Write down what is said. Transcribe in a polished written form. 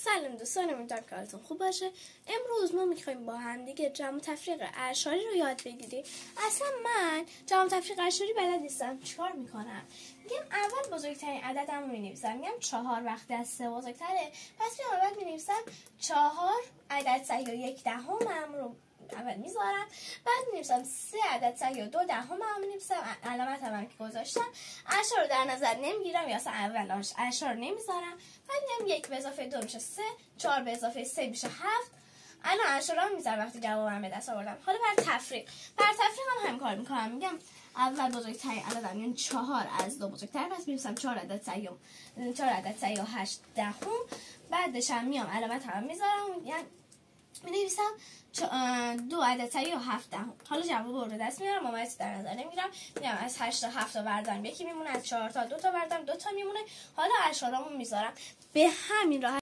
سلام دوستان، امیدوارم که حالتون خوب باشه. امروز ما میخوایم با هم دیگه جمع و تفریق اعشاری رو یاد بگیریم. اصلا من جمع و تفریق اعشاری بلد نیستم. چیکار میکنم؟ میگم اول بزرگترین عددمو مینویسم، میگم 4 وقتی از 3 بزرگتره، پس میام اول مینویسم 4 عدد صحیح و 1 دهم رو اول میذارم، بعد می‌نویسم 3 عدد صحیح و 2 دهم می‌نویسم، علامت هم که گذاشتم. اعشار رو در نظر نمیگیرم یا اصلا اول اعشار رو نمیذارم. بعد میگم 1 به اضافه 2 میشه 3، 4 به اضافه 3 میشه 7. الان اعشار رو میذارم وقتی جوابم به دست آوردم. حالا بر تفریق هم همین کار میکنم. میگم اول بزرگترین عددم یعنی 4 از 2 بزرگتر، پس می‌نویسم 4 عدد صحیح و 8 دهم. بعدش هم میام علامت هم میذارم، یعنی می‌نویسم 2 عدد صحیح و 7 دهم. حالا جواب رو دست میارم، ممیز در نظر نمیگیرم. میگم از 8 تا 7 تا بردارم یکی میمونه، از 4 تا 2 تا بردارم 2 تا میمونه. حالا اعشارامو میذارم. به همین راحت